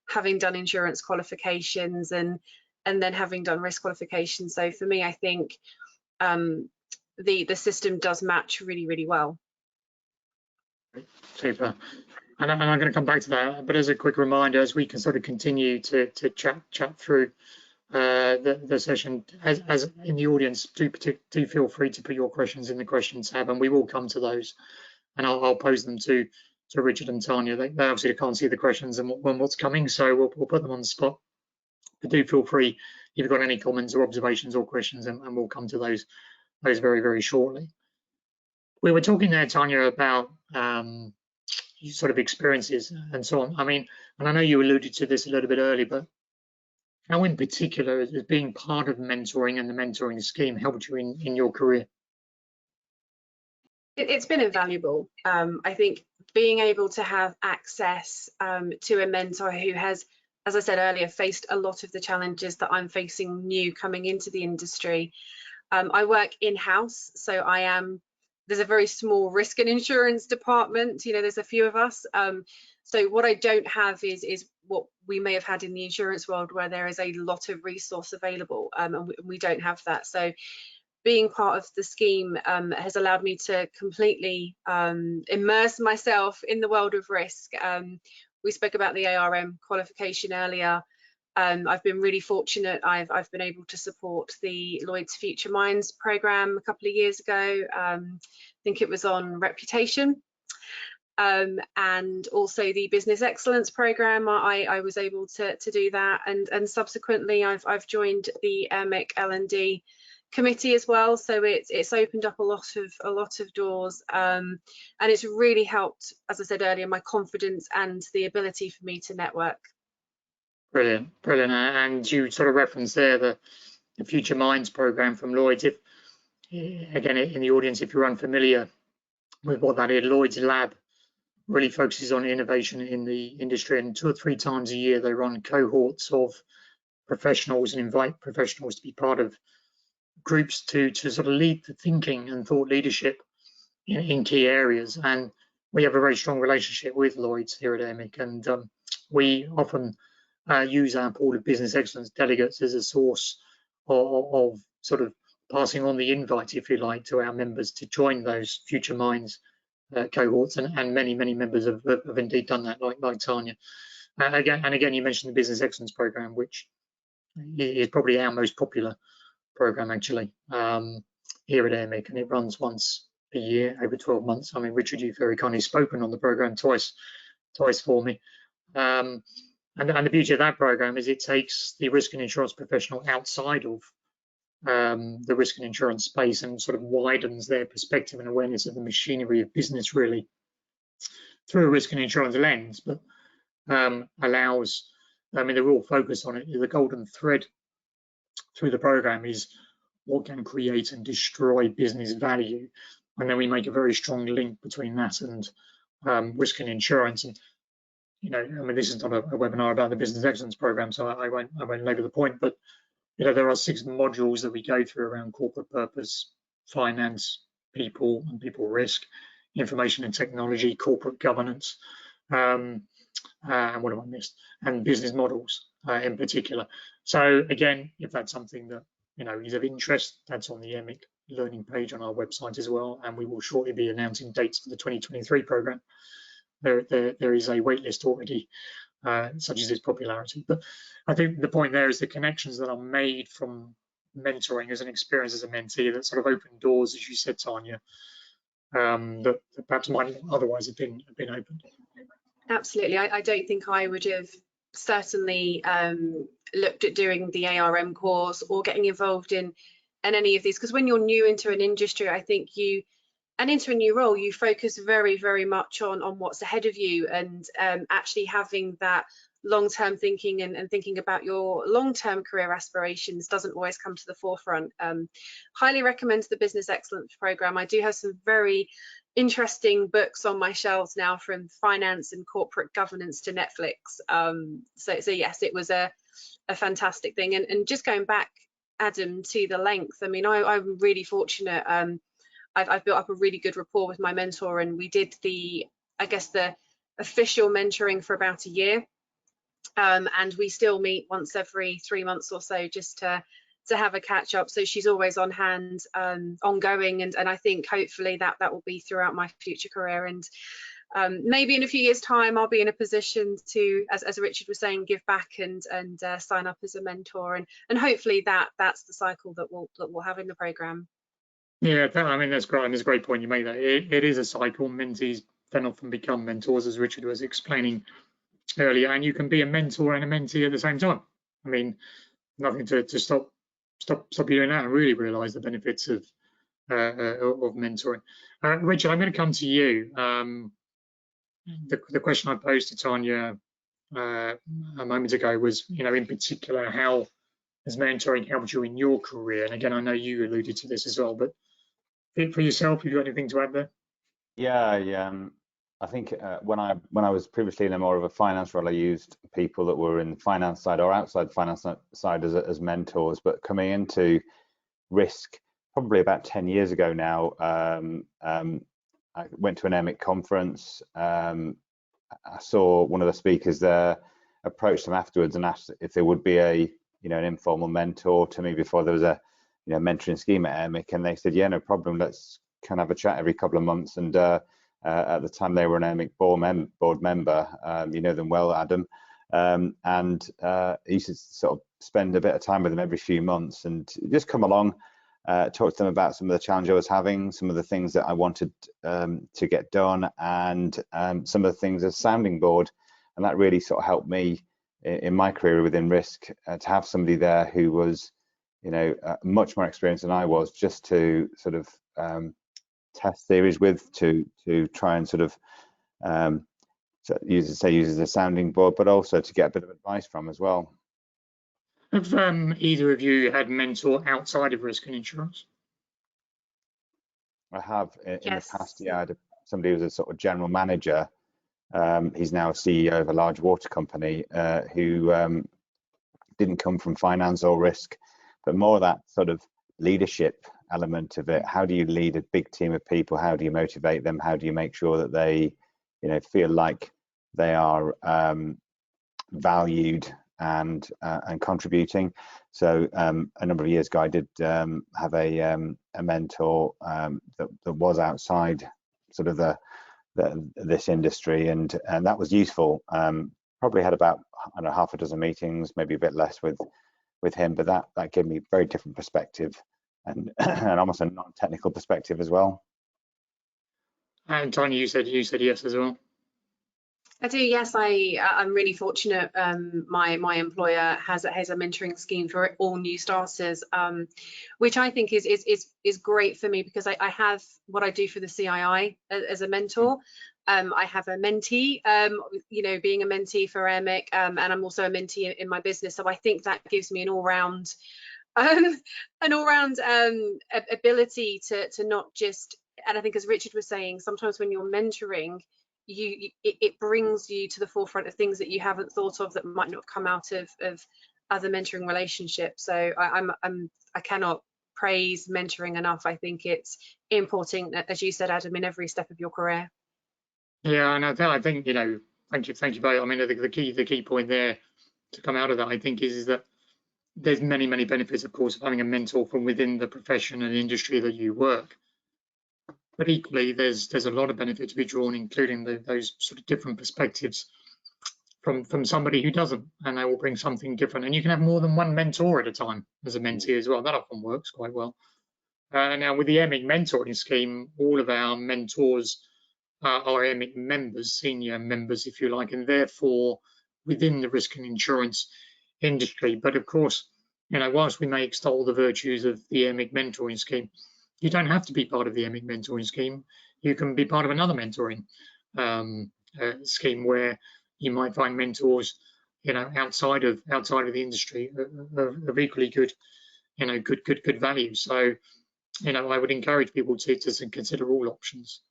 having done insurance qualifications and then having done risk qualifications. So for me, I think the system does match really, really well. Super. And I'm going to come back to that, but as a quick reminder, as we can sort of continue to chat through the session, as in the audience, do feel free to put your questions in the questions tab, and we will come to those, and I'll pose them to Richard and Tanya. They obviously can't see the questions and what's coming, so we'll put them on the spot. But do feel free if you've got any comments or observations or questions, and we'll come to those very, very shortly. We were talking there, Tanya, about sort of experiences and so on. I mean, and I know you alluded to this a little bit earlier, but how in particular has being part of mentoring and the mentoring scheme helped you in your career? It's been invaluable. I think being able to have access to a mentor who has, as I said earlier, faced a lot of the challenges that I'm facing new coming into the industry. I work in-house, so there's a very small risk and insurance department. You know, there's a few of us. So what I don't have is what we may have had in the insurance world, where there is a lot of resource available, and we don't have that. So being part of the scheme has allowed me to completely immerse myself in the world of risk. We spoke about the ARM qualification earlier. I've been really fortunate. I've been able to support the Lloyd's Future Minds program a couple of years ago. I think it was on reputation. And also the Business Excellence program. I was able to do that, and subsequently I've joined the Amig L&D committee as well. So it's opened up a lot of doors, and it's really helped, as I said earlier, my confidence and the ability for me to network. Brilliant. And you sort of referenced there the Future Minds program from Lloyd's. If again in the audience, if you're unfamiliar with what that is, Lloyd's Lab really focuses on innovation in the industry, and 2 or 3 times a year they run cohorts of professionals and invite professionals to be part of groups to sort of lead the thinking and thought leadership in key areas. And we have a very strong relationship with Lloyd's here at Amig, and we often use our pool of business excellence delegates as a source of sort of passing on the invite, if you like, to our members to join those Future Minds cohorts, and many members have indeed done that, like Tanya. Again, you mentioned the Business Excellence program, which is probably our most popular program actually here at Amig, and it runs once a year over 12 months. I mean, Richard, you've very kindly spoken on the program twice for me. And the beauty of that program is it takes the risk and insurance professional outside of the risk and insurance space and sort of widens their perspective and awareness of the machinery of business, really, through a risk and insurance lens, but allows, I mean, the real focus on it, the golden thread through the program is what can create and destroy business value. And then we make a very strong link between that and risk and insurance. And, you know, I mean, this is not a webinar about the Business Excellence program, so I won't labor the point, but you know, there are 6 modules that we go through around corporate purpose, finance, people and people risk, information and technology, corporate governance, and what have I missed? And business models in particular. So again, if that's something that you know is of interest, that's on the Amig learning page on our website as well, and we will shortly be announcing dates for the 2023 program. There is a waitlist already, such as its popularity. But I think the point there is the connections that are made from mentoring as an experience as a mentee that sort of open doors, as you said, Tanya, that perhaps might not otherwise have been opened. Absolutely. I don't think I would have certainly looked at doing the ARM course or getting involved in any of these, because when you're new into an industry, I think and into a new role, you focus very much on what's ahead of you, and actually having that long-term thinking and thinking about your long-term career aspirations doesn't always come to the forefront. Highly recommend the Business Excellence Program. I do have some very interesting books on my shelves now, from finance and corporate governance to Netflix. So yes, it was a fantastic thing. And just going back, Adam, to the length, I mean, I'm really fortunate. I've built up a really good rapport with my mentor, and we did the official mentoring for about a year. And we still meet once every 3 months or so, just to have a catch up. So she's always on hand, ongoing, and I think hopefully that will be throughout my future career. And maybe in a few years' time, I'll be in a position to, as Richard was saying, give back and sign up as a mentor, and hopefully that's the cycle that we'll have in the program. Yeah, I mean, that's great, and it's a great point you made. That it is a cycle. Mentees then often become mentors, as Richard was explaining earlier, and you can be a mentor and a mentee at the same time. I mean, nothing to stop you doing that and really realise the benefits of mentoring. Richard, I'm going to come to you. The question I posed to Tanya a moment ago was, in particular, how has mentoring helped you in your career? And again, I know you alluded to this as well, but for yourself, have you got anything to add there? Yeah. I think when I was previously in more of a finance role, I used people that were in the finance side or outside finance side as mentors. But coming into risk, probably about 10 years ago now, I went to an Amig conference. I saw one of the speakers there, approached them afterwards and asked if there would be an informal mentor to me before there was a mentoring scheme at Amig, and they said, yeah, no problem, let's kind of have a chat every couple of months. And at the time they were an Amig board member, you know them well, Adam, and he used to sort of spend a bit of time with them every few months and just come along, talk to them about some of the challenge I was having, some of the things that I wanted to get done, and some of the things as sounding board. And that really sort of helped me in my career within risk, to have somebody there who was much more experienced than I was, just to sort of test theories with, to try and sort of use as a sounding board, but also to get a bit of advice from as well. Have either of you had mentor outside of risk and insurance? I have in Yes. the past. Yeah, I had somebody who was a sort of general manager. He's now a CEO of a large water company, who didn't come from finance or risk, but more that sort of leadership element of it. How do you lead a big team of people? How do you motivate them? How do you make sure that they feel like they are valued and contributing? So a number of years ago, I did have a mentor that was outside sort of this industry, and that was useful. Probably had about half a dozen meetings, maybe a bit less with him, but that gave me a very different perspective and almost a non-technical perspective as well. And Tanya, you said yes as well. I do, yes. I'm really fortunate. My employer has a mentoring scheme for all new starters, which I think is great for me, because I have what I do for the CII as a mentor. I have a mentee, being a mentee for Amig, and I'm also a mentee in my business. So I think that gives me an all-round ability to not just, and I think, as Richard was saying, sometimes when you're mentoring, it brings you to the forefront of things that you haven't thought of, that might not come out of other mentoring relationships. So I cannot praise mentoring enough. I think it's important, as you said, Adam, in every step of your career. Yeah, and I think thank you both. I mean, the key point there to come out of that, I think, is that there's many benefits, of course, of having a mentor from within the profession and industry that you work. But equally, there's a lot of benefit to be drawn, including those sort of different perspectives from somebody who doesn't, and they will bring something different. And you can have more than one mentor at a time as a mentee as well. That often works quite well. Now, with the Amig mentoring scheme, all of our mentors are Amig members, senior members, if you like, and therefore within the risk and insurance industry. But of course, whilst we may extol the virtues of the Amig mentoring scheme, you don't have to be part of the Amig mentoring scheme. You can be part of another mentoring scheme, where you might find mentors outside of the industry of equally good, good value. So, I would encourage people to consider all options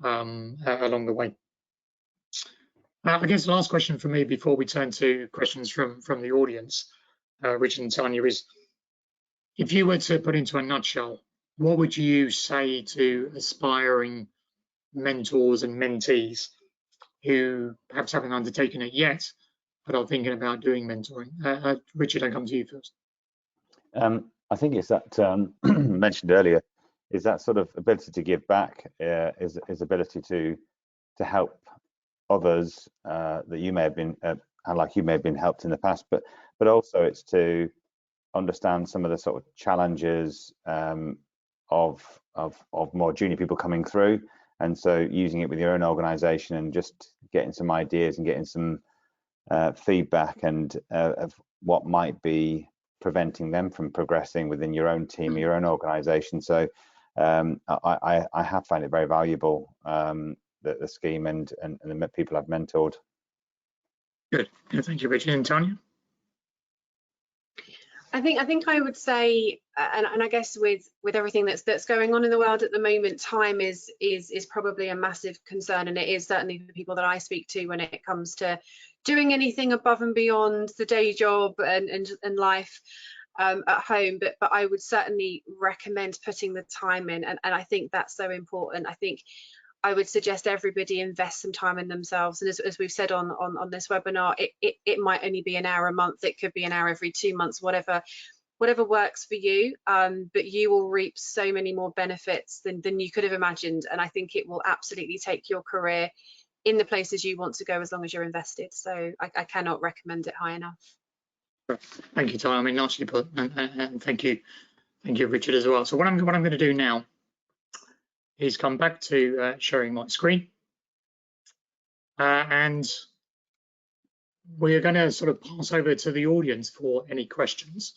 along the way. I guess the last question for me before we turn to questions from the audience, Richard and Tanya, is if you were to put into a nutshell, what would you say to aspiring mentors and mentees who perhaps haven't undertaken it yet, but are thinking about doing mentoring? Richard, I come to you first. I think it's that mentioned earlier, is that sort of ability to give back, is ability to help others that you may have been like you may have been helped in the past, but also it's to understand some of the sort of challenges of more junior people coming through, and so using it with your own organization and just getting some ideas and getting some feedback and of what might be preventing them from progressing within your own team, your own organization. So I have found it very valuable, the scheme and the people I've mentored. Good. Thank you, Richard. And Tanya? I think I would say, and I guess with everything that's going on in the world at the moment, time is probably a massive concern, and it is certainly the people that I speak to when it comes to doing anything above and beyond the day job and life at home. But I would certainly recommend putting the time in, and I think that's so important. I think I would suggest everybody invest some time in themselves, and as we've said on this webinar, it might only be an hour a month, it could be an hour every 2 months, whatever works for you, but you will reap so many more benefits than you could have imagined, and I think it will absolutely take your career in the places you want to go as long as you're invested. So I cannot recommend it high enough. Thank you, Tanya. I mean, nicely put, and thank you, Richard, as well. So what I'm going to do now is come back to sharing my screen, and we're going to sort of pass over to the audience for any questions,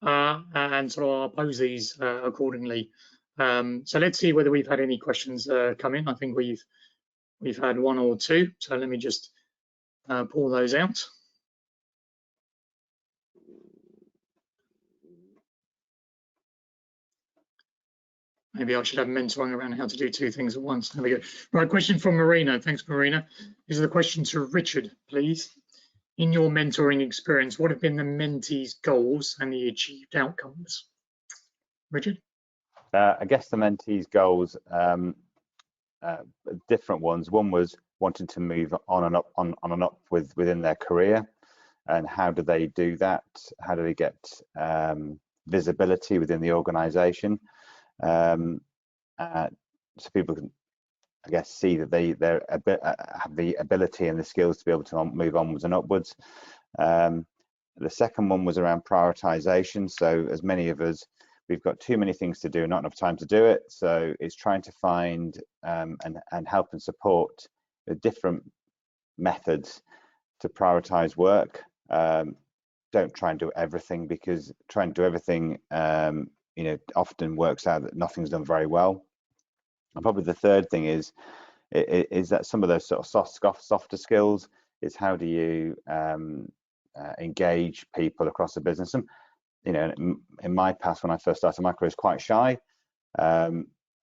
and so I'll pose these accordingly. So let's see whether we've had any questions come in. I think we've had one or two, so let me just pull those out. Maybe I should have mentoring around how to do two things at once. There we go. Right, question from Marina. Thanks, Marina. This is the question to Richard, please. In your mentoring experience, what have been the mentees' goals and the achieved outcomes? Richard? I guess the mentees' goals, different ones. One was wanting to move on and up within their career, and how do they do that? How do they get visibility within the organisation? So people can, I guess, see that they have the ability and the skills to be able to move onwards and upwards. The second one was around prioritization. So as many of us, we've got too many things to do, not enough time to do it. So it's trying to find and help and support the different methods to prioritize work. Don't try and do everything, because trying to do everything often works out that nothing's done very well. And probably the third thing is that some of those sort of softer skills is how do you engage people across the business. And in my past, when I first started my career, I was quite shy,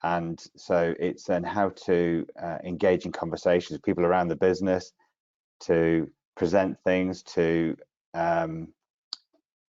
and so it's then how to engage in conversations with people around the business, to present things, to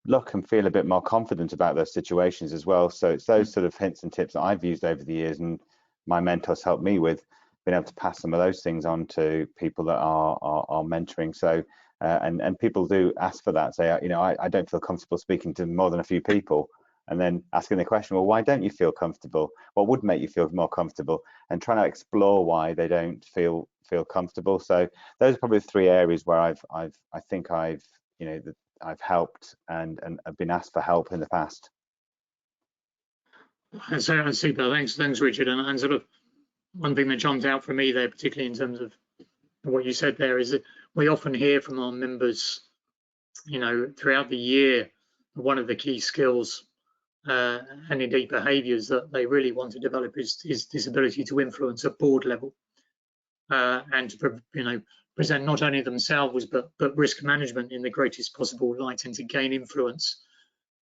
look and feel a bit more confident about those situations as well. So it's those sort of hints and tips that I've used over the years, and my mentors helped me with, being able to pass some of those things on to people that are mentoring. So and people do ask for that, say, I don't feel comfortable speaking to more than a few people, and then asking the question, well, why don't you feel comfortable? What would make you feel more comfortable? And trying to explore why they don't feel comfortable. So those are probably the three areas where I think I've helped and have been asked for help in the past. So super, thanks, Richard. And sort of one thing that jumped out for me there, particularly in terms of what you said there, is that we often hear from our members, throughout the year, one of the key skills and indeed behaviours that they really want to develop is this ability to influence at board level, and to present not only themselves but risk management in the greatest possible light, and to gain influence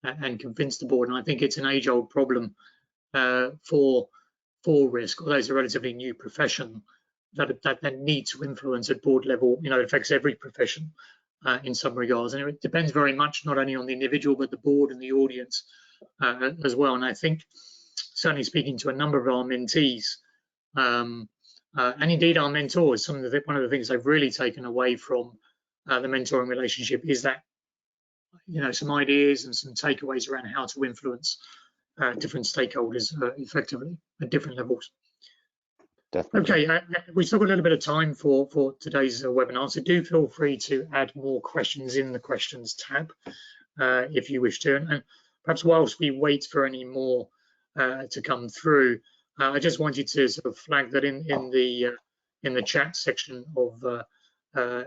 and convince the board. And I think it's an age-old problem for risk, although it's a relatively new profession, that need to influence at board level. You know, it affects every profession in some regards, and it depends very much not only on the individual but the board and the audience as well. And I think, certainly speaking to a number of our mentees, and indeed our mentors, one of the things they've really taken away from the mentoring relationship is that, you know, some ideas and some takeaways around how to influence different stakeholders effectively at different levels. Definitely. Okay, we've still got a little bit of time for today's webinar, so do feel free to add more questions in the questions tab if you wish to. And perhaps whilst we wait for any more to come through, I just wanted to sort of flag that in the chat section of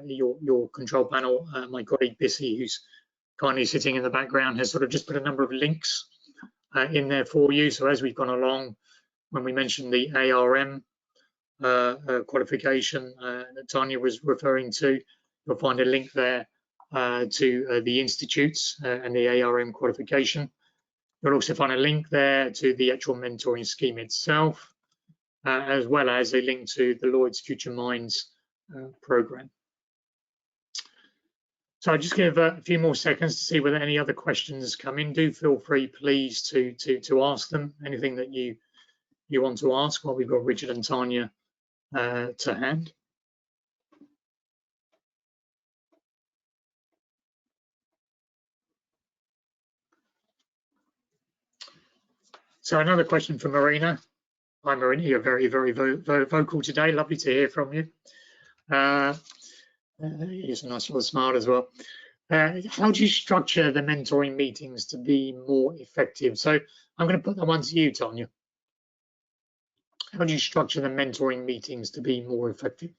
your control panel, my colleague Bissy, who's kindly sitting in the background, has sort of just put a number of links in there for you. So as we've gone along, when we mentioned the ARM qualification that Tanya was referring to, you'll find a link there to the institutes and the ARM qualification. You'll also find a link there to the actual mentoring scheme itself, as well as a link to the Lloyd's Future Minds program. So I'll just give a few more seconds to see whether any other questions come in. Do feel free, please, to ask them, anything that you want to ask while we've got Richard and Tanya to hand. So another question from Marina. Hi Marina, you're very, very vocal today. Lovely to hear from you. Here's a nice little smile as well. How do you structure the mentoring meetings to be more effective? So I'm going to put that one to you, Tanya. How do you structure the mentoring meetings to be more effective?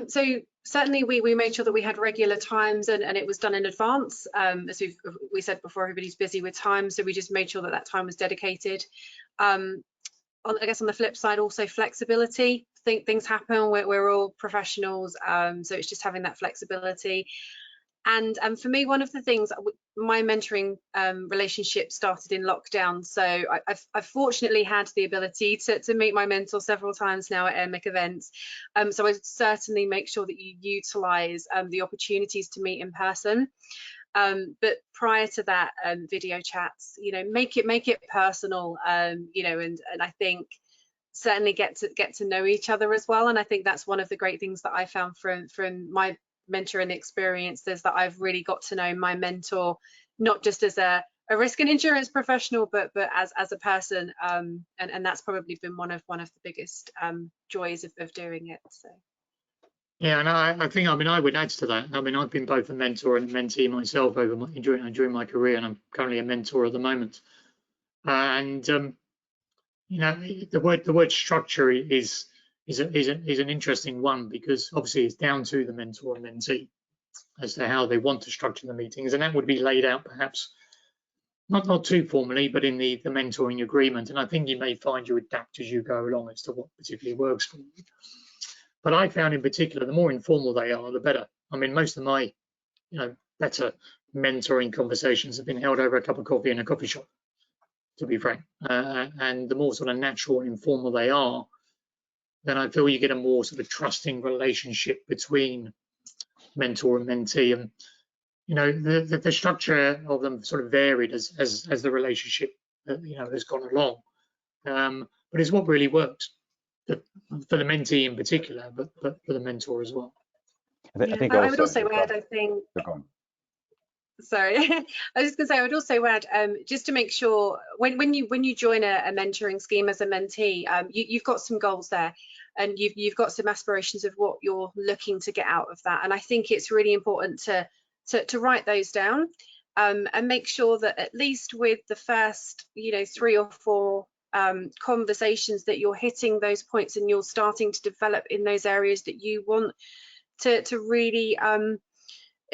So certainly we made sure that we had regular times, and it was done in advance. As we said before, everybody's busy with time, so we just made sure that that time was dedicated. I guess on the flip side, also flexibility. Things happen. We're all professionals, so it's just having that flexibility. And for me, one of the things, my mentoring relationship started in lockdown. So I've fortunately had the ability to meet my mentor several times now at Amig events. So I certainly make sure that you utilize the opportunities to meet in person. But prior to that, video chats, you know, make it personal, you know, and I think certainly get to know each other as well. And I think that's one of the great things that I found from my mentoring experience, is that I've really got to know my mentor, not just as a risk and insurance professional, but as a person, and that's probably been one of the biggest joys of doing it. So yeah, and I think, I mean, I would add to that. I mean, I've been both a mentor and a mentee myself during my career, and I'm currently a mentor at the moment. And you know, the word structure is an interesting one, because obviously it's down to the mentor and mentee as to how they want to structure the meetings, and that would be laid out perhaps not too formally, but in the mentoring agreement. And I think you may find you adapt as you go along as to what particularly works for you. But I found in particular, the more informal they are, the better. I mean, most of my, you know, better mentoring conversations have been held over a cup of coffee in a coffee shop, to be frank. And the more sort of natural and informal they are, then I feel you get a more sort of trusting relationship between mentor and mentee. And you know, the structure of them sort of varied as the relationship you know, has gone along. But it's what really works for the mentee in particular, but for the mentor as well. I think I would also add, I think. Sorry, I was just going to say, I would also add, just to make sure when you join a mentoring scheme as a mentee, you've got some goals there, and you've got some aspirations of what you're looking to get out of that. And I think it's really important to write those down, and make sure that at least with the first, you know, 3 or 4 conversations, that you're hitting those points and you're starting to develop in those areas that you want to really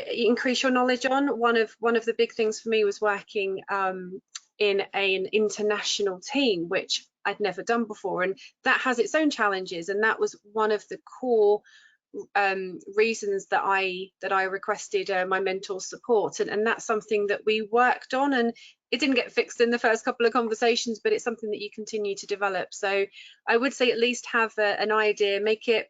increase your knowledge on. One of the big things for me was working in an international team, which I'd never done before, and that has its own challenges. And that was one of the core reasons that I requested my mentor's support, and that's something that we worked on, and it didn't get fixed in the first couple of conversations, but it's something that you continue to develop. So I would say at least have an idea, make it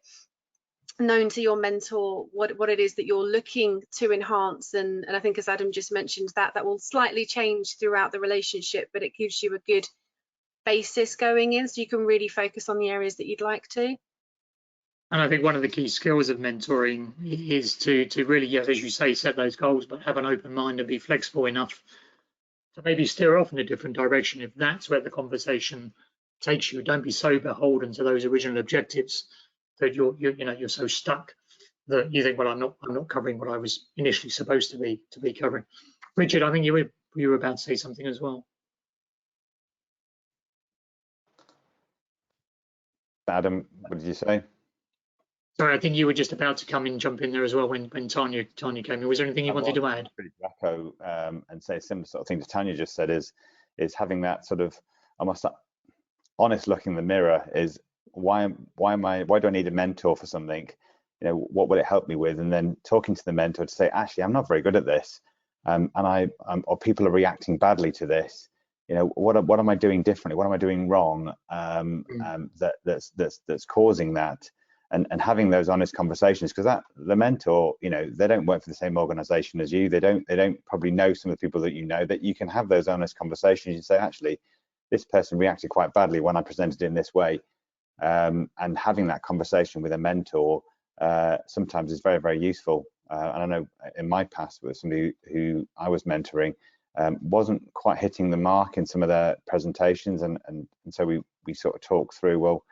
known to your mentor what it is that you're looking to enhance, and I think, as Adam just mentioned, that will slightly change throughout the relationship, but it gives you a good basis going in, so you can really focus on the areas that you'd like to. And I think one of the key skills of mentoring is to really, yes, as you say, set those goals, but have an open mind and be flexible enough to maybe steer off in a different direction if that's where the conversation takes you. Don't be so beholden to those original objectives that you're so stuck that you think, well, I'm not covering what I was initially supposed to be covering. Richard, I think you were about to say something as well. Adam, what did you say? Sorry, I think you were just about to jump in there as well when Tanya came in. Was there anything you wanted to add? Pretty echo and say a similar sort of thing to Tanya just said, is having that sort of almost honest look in the mirror. Is why do I need a mentor for something? You know, what will it help me with? And then talking to the mentor to say, actually, I'm not very good at this, or people are reacting badly to this. You know, what am I doing differently? What am I doing wrong? That's causing that. And having those honest conversations, because the mentor, you know, they don't work for the same organization as you. They don't probably know some of the people that you know. That you can have those honest conversations and say, actually, this person reacted quite badly when I presented in this way. And having that conversation with a mentor sometimes is very, very useful. And I know in my past with somebody who I was mentoring wasn't quite hitting the mark in some of their presentations, and so we sort of talked through, well,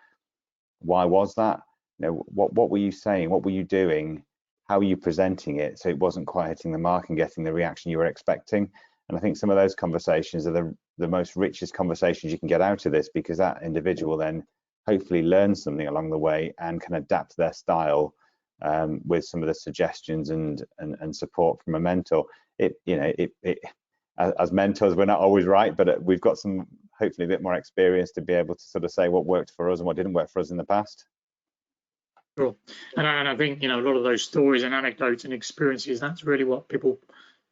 why was that? You know, what were you saying? What were you doing? How were you presenting it? So it wasn't quite hitting the mark and getting the reaction you were expecting. And I think some of those conversations are the most richest conversations you can get out of this, because that individual then hopefully learns something along the way and can adapt their style with some of the suggestions and support from a mentor. As mentors, we're not always right, but we've got some hopefully a bit more experience to be able to sort of say what worked for us and what didn't work for us in the past. Sure. And I think, you know, a lot of those stories and anecdotes and experiences, that's really what people,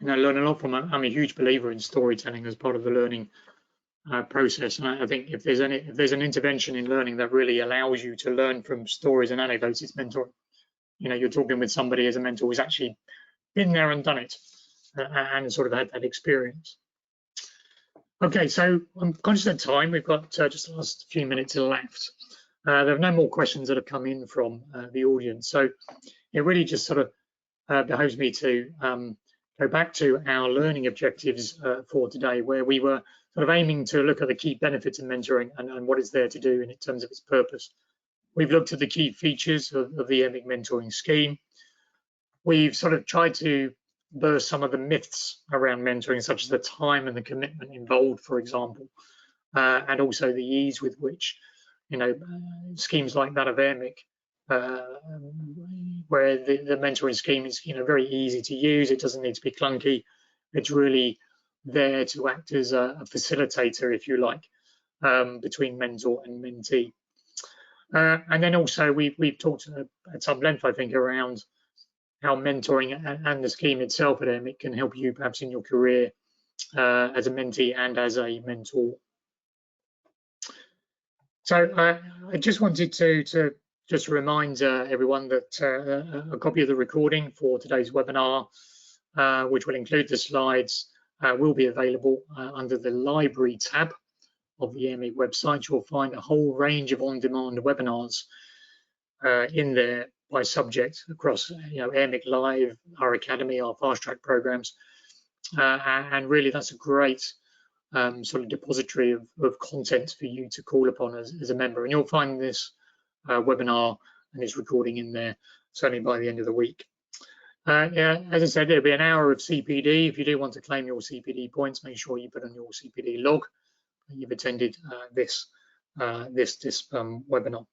you know, learn a lot from. I'm a huge believer in storytelling as part of the learning process. And I think if there's an intervention in learning that really allows you to learn from stories and anecdotes, it's mentoring. You know, you're talking with somebody as a mentor who's actually been there and done it and sort of had that experience. Okay, so I'm conscious of time. We've got just the last few minutes left. There are no more questions that have come in from the audience. So it really just sort of behoves me to go back to our learning objectives for today, where we were sort of aiming to look at the key benefits of mentoring and what it's there to do in terms of its purpose. We've looked at the key features of the Amig mentoring scheme. We've sort of tried to burst some of the myths around mentoring, such as the time and the commitment involved, for example, and also the ease with which, you know, schemes like that of Amig, where the mentoring scheme is, you know, very easy to use. It doesn't need to be clunky. It's really there to act as a facilitator, if you like, between mentor and mentee. And then also we've talked at some length, I think, around how mentoring and the scheme itself at Amig can help you perhaps in your career as a mentee and as a mentor. So I just wanted to just remind everyone that a copy of the recording for today's webinar, which will include the slides, will be available under the library tab of the Amig website. You'll find a whole range of on-demand webinars in there by subject across, you know, Amig Live, our academy, our fast track programs, and really that's a great sort of depository of content for you to call upon as a member. And you'll find this webinar and this recording in there certainly by the end of the week. Yeah, as I said, there'll be an hour of CPD. If you do want to claim your CPD points, make sure you put on your CPD log that you've attended this webinar.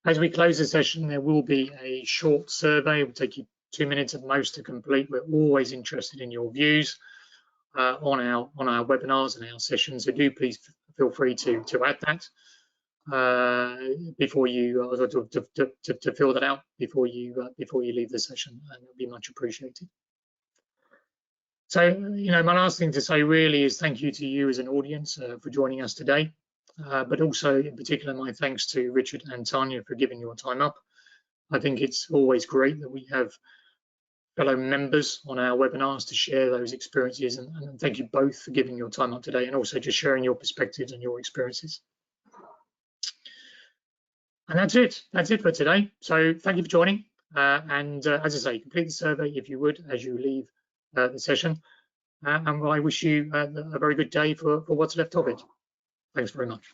As we close the session, there will be a short survey. It will take you 2 minutes at most to complete. We're always interested in your views on our webinars and our sessions, so do please feel free to add that before you to fill that out before you leave the session, and it'll be much appreciated. So, you know, my last thing to say really is thank you to you as an audience for joining us today, but also in particular my thanks to Richard and Tanya for giving your time up. I think it's always great that we have fellow members on our webinars to share those experiences, and thank you both for giving your time up today and also just sharing your perspectives and your experiences. And that's it for today. So thank you for joining, and as I say, complete the survey if you would as you leave the session, and I wish you a very good day for what's left of it. Thanks very much.